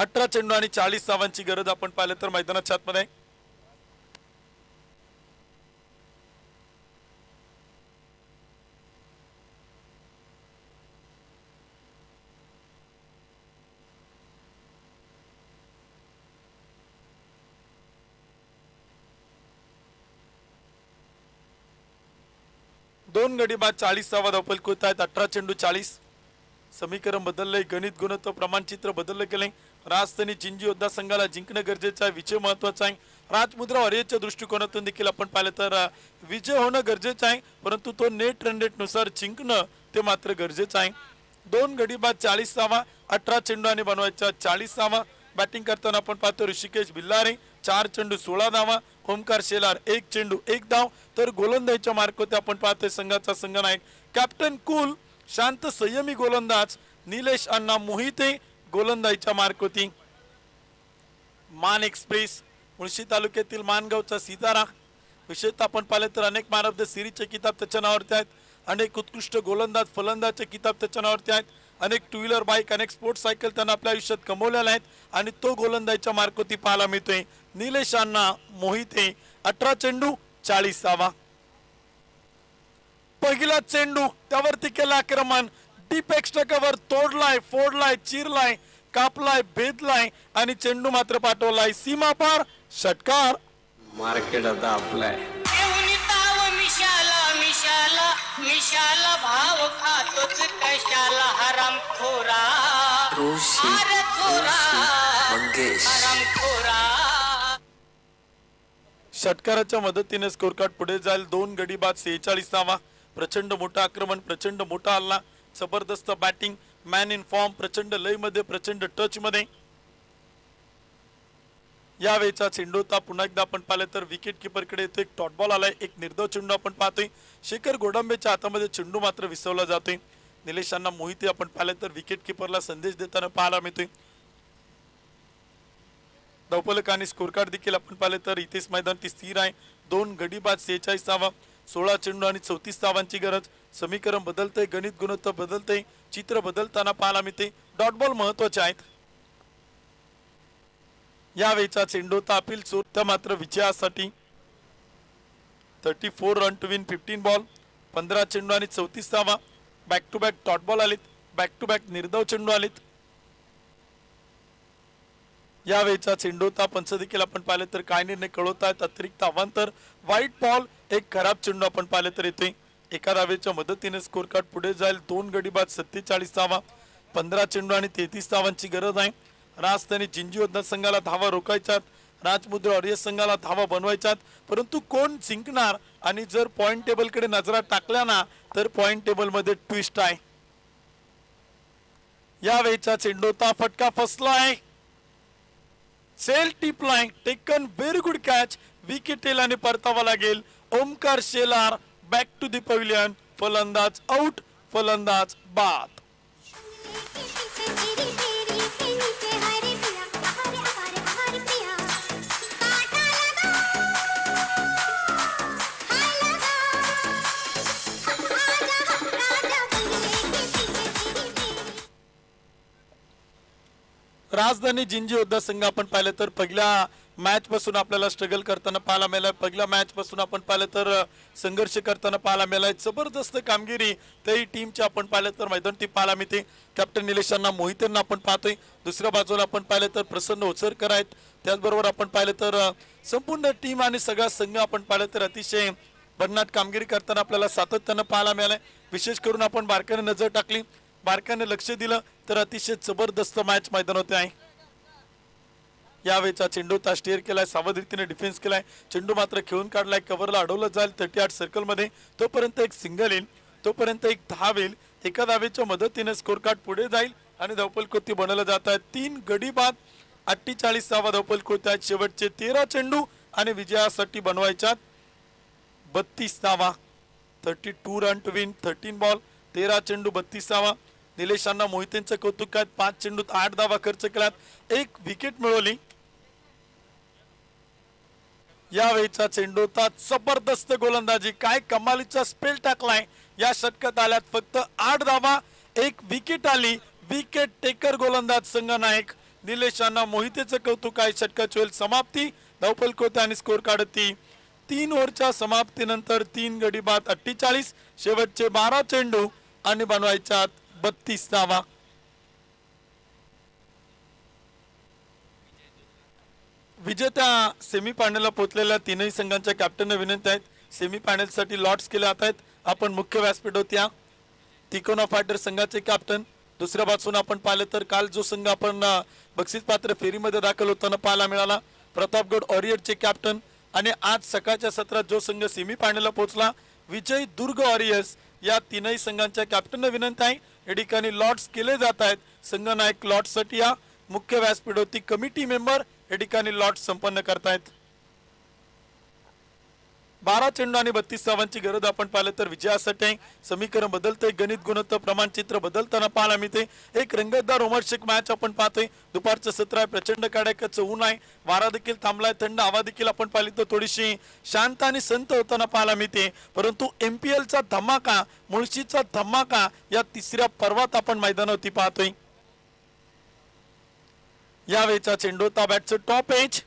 18 चेंडू आणि 40 धावांची गरज आपण पाहिलं तर मैदानाच्या आतमध्ये. दोन गडी बाद 40 धावा धावपल कोत आहेत. 18 चेंडू 40. समीकरण बदललंय, गणित गुणत्व प्रमाणचित्र बदललं गेलंय. राजधानी जिंजी योद्धा संघाला जिंकणं गरजेचं आहे, विजय महत्वाचा आहे. राजमुद्रा वॉरियरच्या दृष्टिकोनातून देखील आपण पाहिलं तर विजय होणं गरजेचं आहे, परंतु तो नेट रन रेट नुसार जिंकणं ते मात्र गरजेचं आहे. दोन गडी बाद 40 धावा, 18 चेंडू आणि बनवायच्या 40 धावा. बॅटिंग करताना आपण पाहतो ऋषिकेश बिल्लारे 4 चेंडू 16 धावा, ओमकार शेलार 1 चेंडू 1 धाव. तर गोलंदाजीच्या मार्कवरती आपण पाहतोय संघाचा संघनायक कॅप्टन कुल शांत संयमी गोलंदाज निलेश अण्णा मोहिते गोलंदाजीच्या मार्कवरती. मान एक्सप्रेस मुळशी तालुक्यातील मानगावचा सीतारा विशेषतः आपण पाहिले तर अनेक मॅन ऑफ द सिरीजचे किताब त्याच्या नावावरती आहेत, अनेक उत्कृष्ट गोलंदाज फलंदाजचे किताब त्याच्या नावावरती आहेत, अनेक टू व्हीलर बाईक अनेक स्पोर्ट्स सायकल त्यांना आपल्या आयुष्यात कमवलेल्या आहेत आणि तो गोलंदाजीच्या मार्कवरती पाहायला मिळतोय. निलेश अण्णा मोहिते 18 चेंडू 40 धावा. पहिला चेंडू त्यावरती केला आक्रमण, डीप एक्स्ट्रा कव्हर तोडलाय, फोडलाय, चिरलाय, कापलाय, भेदलाय आणि चेंडू मात्र पाठवलाय सीमा पार. षटकार. मार्केट आता आपलाय. मिशाला भाव खातोच कशाला हरामखोरा षटकाराच्या मदतीने स्कोर कार्ड पुढे जाईल. दोन गडी बाद 46 धावा. प्रचंड मोठा आक्रमण, प्रचंड मोठा हल्ला, जबरदस्त बॅटिंग, मॅन इन फॉर्म, प्रचंड लय मध्ये, प्रचंड टच मध्ये. यावेळेचा चेंडू होता पुन्हा एकदा आपण पाहिलं तर विकेट किपर कडे एक डॉट बॉल आलाय, एक निर्धाव चेंडू आपण पाहतोय. शेखर गोडंबेच्या हातामध्ये चेंडू मात्र विसवला जातोय. निलेशांना मोहिते आपण पाहिलं तर विकेट किपरला संदेश देताना पाहायला मिळतोय. धावफलक आणि स्कोर कार्ड देखील आपण पाहिले तर इथेच मैदान ती स्थिर आहे. दोन गडी बाद 46 धावा, 16 चेंडू आणि 34 धावांची गरज. समीकरण बदलतंय, गणित गुणत्व बदलतंय, चित्र बदलताना पाहायला मिळते. डॉट बॉल महत्वाचे आहेत. यावेळेचा चेंडू होता अपील चोरता मात्र विजयासाठी. 34 रन टू विन 15 बॉल. 15 चेंडू आणि 34 धावा. Back to back dot ball आलेत, बॅक टू बॅक निर्धाव चेंडू आलेत. यावेळेचा चेंडू होता पंच देखील आपण पाहिले तर काय निर्णय कळवत आहेत. अतिरिक्त अवांतर, व्हाईट बॉल, एक खराब चेंडू आपण पाहिले तर येतोय. एका धावेच्या मदतीने स्कोर कार्ड पुढे जाईल. दोन गडी बाद 47 धावा, 15 चेंडू आणि 33 धावांची गरज आहे. राजधानी जिंजी योद्धा संघाला धावा रोखायच्यात, राजमुद्रा वॉरियर संघाला धावा बनवायच्यात, परंतु कोण जिंकणार आणि जर पॉइंट टेबल कडे नजरा टाकल्या ना तर पॉइंट टेबल मध्ये ट्विस्ट आहे. यावेळेचा चेंडू होता, फटका फसलाय, सेल टिपलाय, taken very good catch, wicket आणि परतावा लागेल. Omkar Shelar back to the pavilion, फलंदाज आउट, फलंदाज बाद. राजधानी जिंजी योद्धा संघ आपण पाहिलं तर पहिल्या मॅच पासून आपल्याला स्ट्रगल करताना पाहायला मिळालं. पहिल्या मॅच पासून आपण पाहिलं तर संघर्ष करताना पाहायला मिळालाय. जबरदस्त कामगिरी त्याही टीमची आपण पाहिलं तर मैदान ती पाहायला मिळते. कॅप्टन निलेशांना मोहितेंना आपण पाहतोय. दुसऱ्या बाजूला आपण पाहिलं तर प्रसन्न ओचरकर आहेत. त्याचबरोबर आपण पाहिलं तर संपूर्ण टीम आणि सगळा संघ आपण पाहिलं तर अतिशय भन्नाट कामगिरी करताना आपल्याला सातत्यानं पाहायला मिळालंय. विशेष करून आपण बारकाईने नजर टाकली, बारकाईने लक्ष दिलं तर अतिशय जबरदस्त मॅच मैदान होते आहे. यावेळेचा चेंडू ता स्टेअर केलाय, सावध रीतीने डिफेन्स केलाय, चेंडू मात्र खेळून काढलाय, कव्हरला अडवलं जाईल 38 सर्कल मध्ये. तोपर्यंत एक सिंगल येईल, तोपर्यंत एक धाव येईल. एका धावेच्या मदतीने स्कोर कार्ड पुढे जाईल आणि धावपल कोती बनवलं जात आहे. 3 गडी बाद 48 धावा धावपल कोती आहेत. शेवटचे 13 चेंडू आणि विजयासाठी बनवायच्यात 32 धावा. 32 रन टू विन 13 बॉल, 13 चेंडू 32 धावा. निलेशांना मोहितेंचं कौतुक आहे. 5 चेंडूत 8 धावा खर्च केल्यात, 1 विकेट मिळवली. यावेळेचा चेंडू होता, जबरदस्त गोलंदाजी, काय कमालीचा स्पेल टाकलाय. या षटकात आल्यात फक्त 8 धावा, 1 विकेट आली. विकेट टेकर गोलंदाज संघनायक निलेश अण्णा मोहितेचं कौतुक आहे. षटकाची वेळ समाप्ती. धावपल कोते आणि स्कोर काढती 3 ओव्हरच्या समाप्तीनंतर 3 गडी बाद 48. शेवटचे 12 चेंडू आणि बनवायच्यात 32 धावा. विजेत्या सेमीफायनलला पोहोचलेल्या तीनही संघांच्या कॅप्टनना विनंती आहेत. सेमीफायनलसाठी लॉट्स केले जात आहेत. आपण मुख्य व्यासपीठावर या तिकोना फायटर संघाचे कॅप्टन. दुसऱ्या बाजूने आपण पाहिलं तर काल जो संघ आपण बक्षीस पात्र फेरीमध्ये दाखल होताना पाहायला मिळाला प्रतापगड वॉरियरचे कॅप्टन. आणि आज सकाळच्या सत्रात जो संघ सेमीफायनलला पोहोचला विजय दुर्ग वॉरियर्स या तीनही संघांच्या कॅप्टनना विनंती आहे. या ठिकाणी लॉट्स केले जात आहेत. संघनायक लॉट्ससाठी या मुख्य व्यासपीठावरती कमिटी मेंबर या ठिकाणी लॉट संपन्न करतायत. 12 चेंडू आणि 32 धावांची गरज आपण पाहिलं तर विजयासाठी. समीकरण बदलते. गणित गुणोत्तर प्रमाण चित्र बदलताना पाहायला मिळते. एक रंगतदार रोमांचक मॅच आपण पाहतोय. दुपारचं सत्र आहे. प्रचंड कडाक्याचं ऊन आहे. वारा देखील थांबलाय. थंड हवा देखील आपण पाहिली तर थोडीशी शांत आणि संत होताना पाहायला मिळते. परंतु MPL चा धमाका मुळशीचा धमाका या तिसऱ्या पर्वात आपण मैदानावरती पाहतोय. यावेळेचा चेंडू बॅटचं top edge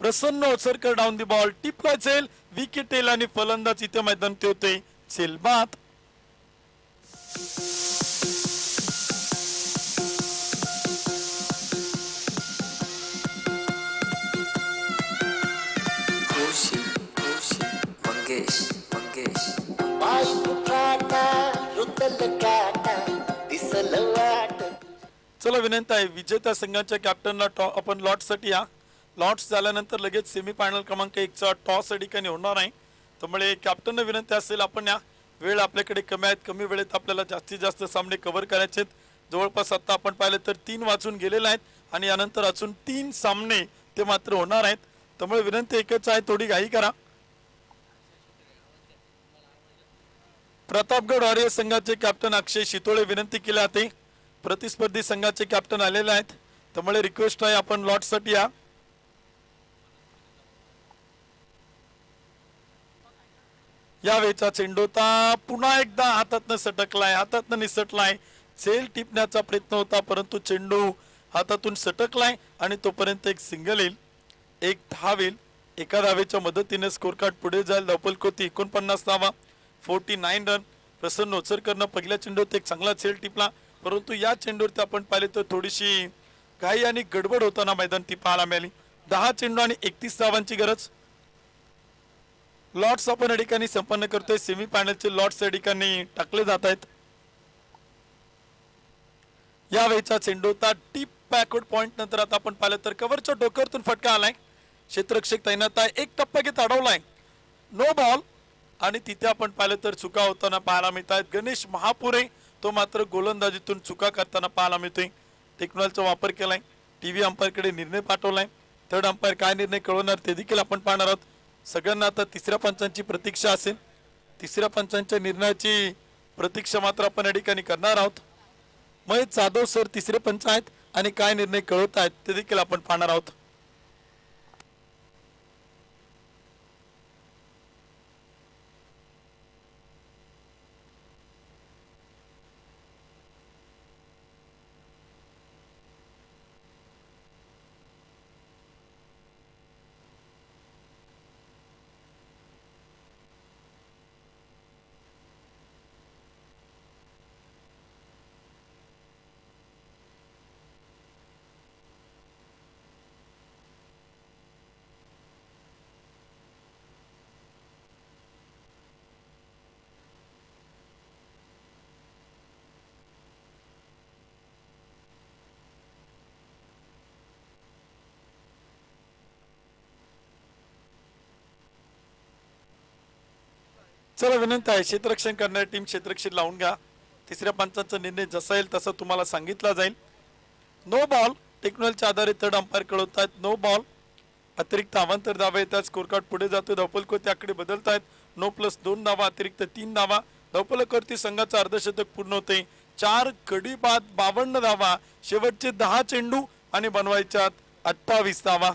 Prasanna Osarkar down the ball टिपला जाईल विकेट येईल आणि फलंदाज इथे मैदान ते होते सेलबाद. चला विनंती आहे विजेत्या संघाच्या कॅप्टनला आपण लॉटसाठी या. लॉट्स झाल्यानंतर लगेच सेमीफायनल क्रमांक 1 चा टॉस या ठिकाणी होणार आहे. त्यामुळे कॅप्टनना विनंती असेल आपण या वेळ आपल्याकडे कमी आहेत. कमी वेळेत आपल्याला जास्तीत जास्त सामने कव्हर करायचे आहेत. जवळपास आता आपण पाहिलं तर 3 वाजून गेलेले आहेत आणि यानंतर अजून 3 सामने ते मात्र होणार आहेत. त्यामुळे विनंती एकच आहे थोडी घाई करा. प्रतापगड वॉरियर संघाचे कॅप्टन अक्षय शितोळे विनंती केली जाते. प्रतिस्पर्धी संघाचे कॅप्टन आलेले आहेत. त्यामुळे रिक्वेस्ट आहे आपण लॉटसाठी या. यावेळेचा चेंडू पुन्हा एकदा हातातनं सटकलाय. हातातनं निसटलाय. झेल टिपण्याचा प्रयत्न होता परंतु चेंडू हातातून सटकलाय आणि तोपर्यंत एक सिंगल येईल. एक धाव येईल. एका धावेच्या मदतीने स्कोर कार्ड पुढे जाईल. धावपल कोती 49 धावा 49 रन. प्रसन्न ओचरकरनं पहिल्या चेंडूत एक चांगला झेल टिपला परंतु या चेंडूवरती आपण पाहिले तर थोडीशी घाई आणि गडबड होताना मैदान ती पाहायला मिळाली. 10 चेंडू आणि 31 धावांची गरज. लॉट्स आपण या ठिकाणी संपन्न करतोय. सेमीफायनलचे लॉट्स या ठिकाणी टाकले जात आहेत. यावेळेचा चेंडू टीप बॅकवर्ड पॉइंट नंतर आता आपण पाहिलं तर कव्हरच्या डोक्यावरतून फटका आलाय. क्षेत्ररक्षक तैनात आहे. एक टप्पा घेत अडवलाय. नो बॉल आणि तिथे आपण पाहिलं तर चुका होताना पाहायला मिळत आहेत. गणेश महापुरे तो मात्र गोलंदाजीतून चुका करताना पाहायला मिळतोय. टेक्नॉलॉजीचा वापर केलाय. टीव्ही अंपायरकडे निर्णय पाठवलाय. थर्ड अंपायर काय निर्णय कळवणार ते देखील आपण पाहणार आहोत. सगळ्यांना आता तिसऱ्या पंचांची प्रतीक्षा असेल. तिसऱ्या पंचांच्या निर्णयाची प्रतीक्षा मात्र आपण या ठिकाणी करणार आहोत. महेश जाधव सर तिसरे पंच आहेत आणि काय निर्णय कळवत आहेत ते देखील आपण पाहणार आहोत. चला विनंती आहे क्षेत्ररक्षण करणारी टीम क्षेत्ररक्षण लावून घ्या. तिसऱ्या पंचांचा निर्णय जसा येईल तसा तुम्हाला सांगितला जाईल. नो बॉल टेक्नॉलॉजीच्या आधारे थर्ड अंपायर कळवतात. नो बॉल अतिरिक्त अवांतर धावा येतात. स्कोर कार्ड पुढे जातो. धावपल को त्याकडे बदलतायत. नो प्लस 2 धावा अतिरिक्त 3 धावा. धावपलकवरती संघाचा अर्धशतक पूर्ण होते. 4 गडी बाद 52 धावा. शेवटचे 10 चेंडू आणि बनवायच्यात 28 धावा.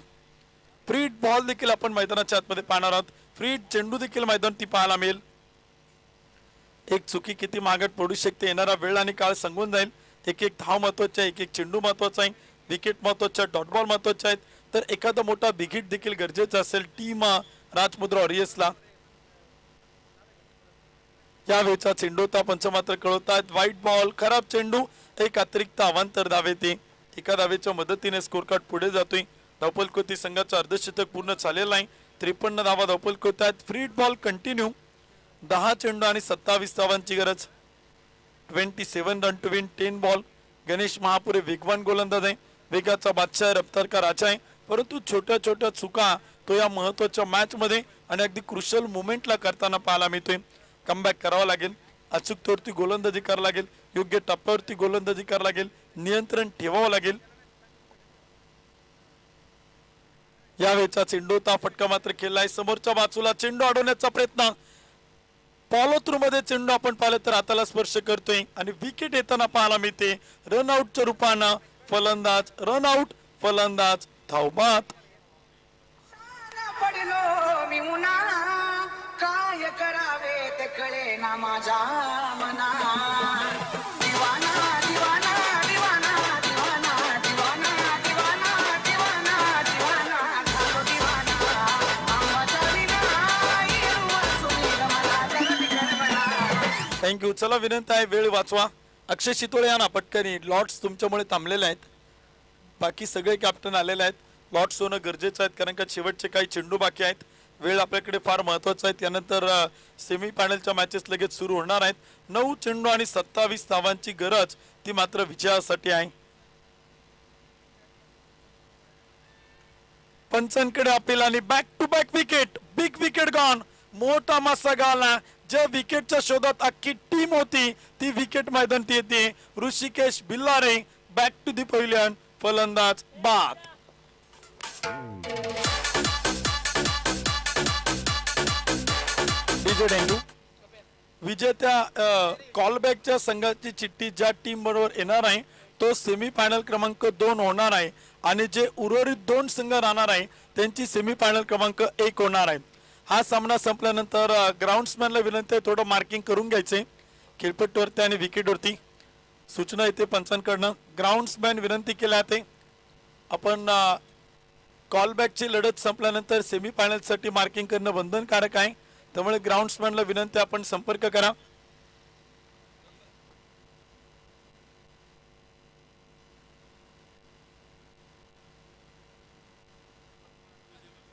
फ्री बॉल देखील आपण मैदानाच्या आतमध्ये पाहणार आहोत. फ्री चेंडू देखील मैदान ती पाहायला मिळेल. एक चुकी किती मागत पडू शकते. येणारा वेळ आणि काळ सांगून जाईल. एक एक धाव महत्वाचा आहे. एक एक चेंडू महत्वाचा आहे. विकेट महत्वाच्या, डॉट बॉल महत्वाचे आहेत, तर एखादा मोठा बिग हिट देखील गरजेचा असेल टीम राजमुद्रा वॉरियर्सला. यावेळचा चेंडू होता, पंच मात्र कळवतात व्हाईट बॉल, खराब चेंडू, एक अतिरिक्त अवांतर धाव येते. एका धावेच्या मदतीने स्कोर कार्ड पुढे जातोय. धावफलकोती संघाचा अर्धशतक पूर्ण झालेला आहे. 53 धावा धावफलकोत आहेत. फ्री बॉल कंटिन्यू, 10 चेंडू आणि 27 धावांची गरज. 27 run to win 10 ball. Ganesh Mahapure वेगवान गोलंदाज आहे, वेगाचा बादशाह, रफ्तारचा राजा आहे, परंतु छोट्या छोट्या चुका तो या महत्वाच्या मॅच मध्ये आणि अगदी क्रुशल मुवमेंटला करताना पाहायला मिळतोय. कमबॅक करावा लागेल, अचूकतेवरती गोलंदाजी करावं लागेल, योग्य टप्प्यावरती गोलंदाजी करावं लागेल, नियंत्रण ठेवावं लागेल. यावेळचा चेंडू होता, फटका मात्र केलाय. समोरच्या बाजूला चेंडू अडवण्याचा प्रयत्न, फॉलो थ्रू मध्ये चेंडू आपण पाहिलं तर हाताला स्पर्श करतोय आणि विकेट येताना पाहायला मिळते. रन आउटच्या रूपानं फलंदाज रन आउट, फलंदाज धावबाद. पडलो मी उन्हा, काय करावे ते कळे ना माझ्या मना. दिवाना दिवाना दिवाना दिवाना दिवाना दिवाना दिवाना दिवाना झालो दिवाना. आंबाच्या विना येऊन सुमीर मला जगती गडबडा. थँक्यू. चला विनंती आहे वेळ वाचवा. अक्षय शितोळे यांना पटकनी. लॉर्ड्स तुमच्यामुळे थांबलेले आहेत, बाकी सगळे कॅप्टन आलेले आहेत. लॉर्ड्स होणं गरजेचं आहे कारण का शेवटचे काही चेंडू बाकी आहेत. वेळ आपल्याकडे फार महत्वाचा आहे. त्यानंतर सेमी फायनलच्या मॅचेस लगेच सुरू होणार आहेत. 9 चेंडू आणि 27 धावांची गरज, ती मात्र विजयासाठी आहे. पंचांकडे अपील आणि back to back wicket, big wicket gone. मोठा मासा गाला. ज्या विकेटच्या शोधात अख्खी टीम होती ती विकेट मैदानात येते. ऋषिकेश बिल्लारे बॅक टू दी पहिल्यान, फलंदाज बाद. विजेत्या कॉलबॅकच्या संघाची चिठ्ठी ज्या टीम बरोबर येणार आहे तो सेमी फायनल क्रमांक 2 होणार आहे आणि जे उर्वरित 2 संघ राहणार आहे त्यांची सेमी फायनल क्रमांक 1 होणार आहे. हा सामना संपल्यानंतर ग्राउंड्समॅनला विनंती आहे थोडं मार्किंग करून घ्यायचे खेळपट्टीवरती आणि विकेटवरती. सूचना येते पंचांकडनं. ग्राउंड्समॅन विनंती केल्या जाते आपण कॉलबॅकची लढत संपल्यानंतर सेमी फायनलसाठी मार्किंग करणं बंधनकारक आहे, त्यामुळे ग्राउंड्समॅनला विनंती आपण संपर्क करा.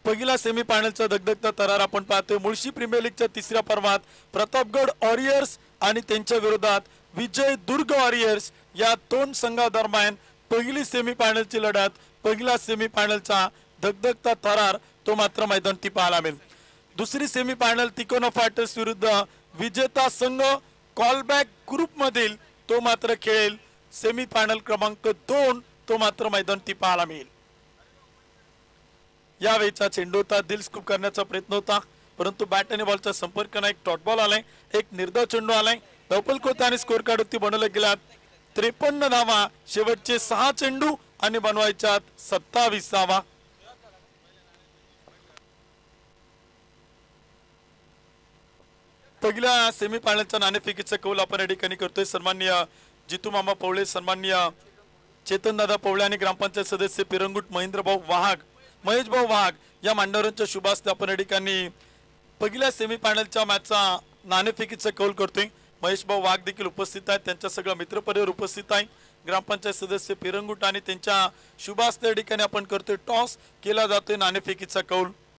पहिला सेमी फायनलचा दगदगता तरार आपण पाहतोय. मुळशी प्रीमियर लीगच्या 3ऱ्या पर्वात प्रतापगड वॉरियर्स आणि त्यांच्या विरोधात विजय दुर्ग वॉरियर्स या 2 संघादरम्यान पहिली सेमी फायनलची लढत, पहिला सेमी फायनलचा दगदगता थरार तो मात्र मैदानी पाहायला मिळेल. दुसरी सेमी फायनल तिकोना फायटर्स विरुद्ध विजेता संघ कॉलबॅक ग्रुप मधील तो मात्र खेळेल. सेमी फायनल क्रमांक 2 तो मात्र मैदानी पाहायला मिळेल. यावेळचा चेंडू होता, दिल स्कूप करण्याचा प्रयत्न होता परंतु बॅट आणि बॉलचा संपर्क नाही. एक डॉट बॉल आलाय, एक निर्धाव चेंडू आलाय. धावफलक आणि स्कोर कार्ड वरती बनवले गेलात 53 धावा. शेवटचे 6 चेंडू आणि बनवायच्यात 27 धावा. पहिल्या सेमी फायनलच्या नाणेफेकीचा कौल आपण या ठिकाणी करतोय. सन्माननीय जितू मामा पवळे, सन्माननीय चेतन दादा पवळे आणि ग्रामपंचायत सदस्य पिरंगुट महेंद्र भाऊ वाघ, महेश भाऊ वाघ या मान्यवरांच्या शुभ हस्ते आपण या ठिकाणी पहिल्या सेमी फायनलच्या मॅचचा नाणेफेकीचा कौल करतोय. महेश भाऊ वाघ देखील उपस्थित आहेत, त्यांच्या सगळा मित्रपरिवार उपस्थित आहे. ग्रामपंचायत सदस्य पिरंगुट आणि त्यांच्या शुभ हस्ते या ठिकाणी आपण करतोय. टॉस केला जातोय, नाणेफेकीचा कौल